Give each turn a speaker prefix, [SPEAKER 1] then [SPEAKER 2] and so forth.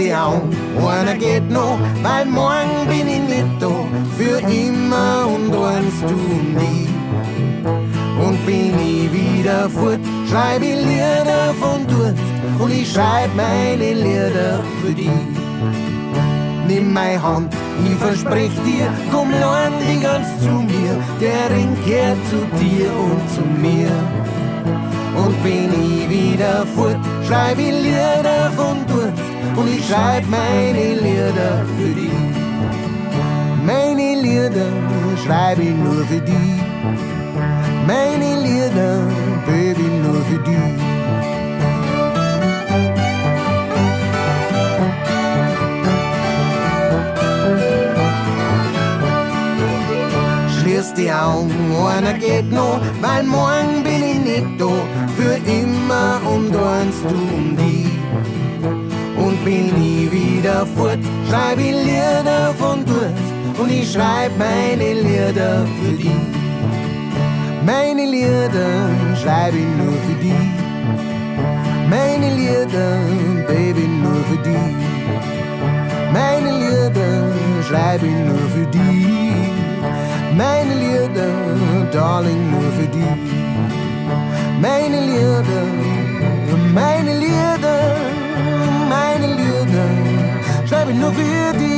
[SPEAKER 1] die Augen, einer geht noch, weil morgen bin ich nicht da. Für immer und eins du und ich. Und bin ich wieder fort, schreib ich Lieder von dort. Und ich schreib meine Lieder für dich. Nimm meine Hand, ich versprech dir, komm lern dich ganz zu mir. Der Ring kehrt zu dir und zu mir. Und bin ich wieder fort, schreib ich Lieder von dort. Und ich schreib meine Lieder für dich. Meine Lieder schreib ich nur für dich. Meine Lieder, Baby, nur für dich. Schließ die Augen, einer geht noch, weil morgen bin ich nicht da. Für immer und eins du und ich. Und bin ich wieder fort, schreib ich Lieder von dort. Und ich schreib meine Lieder für dich. Meine Lieder schreib ich nur für dich. Meine Lieder, Baby, nur für dich. Meine Lieder schreib ich nur für dich. Meine Lieder, Darling, nur für dich. Meine Lieder, meine Lieder, meine Lieder schreib ich nur für dich.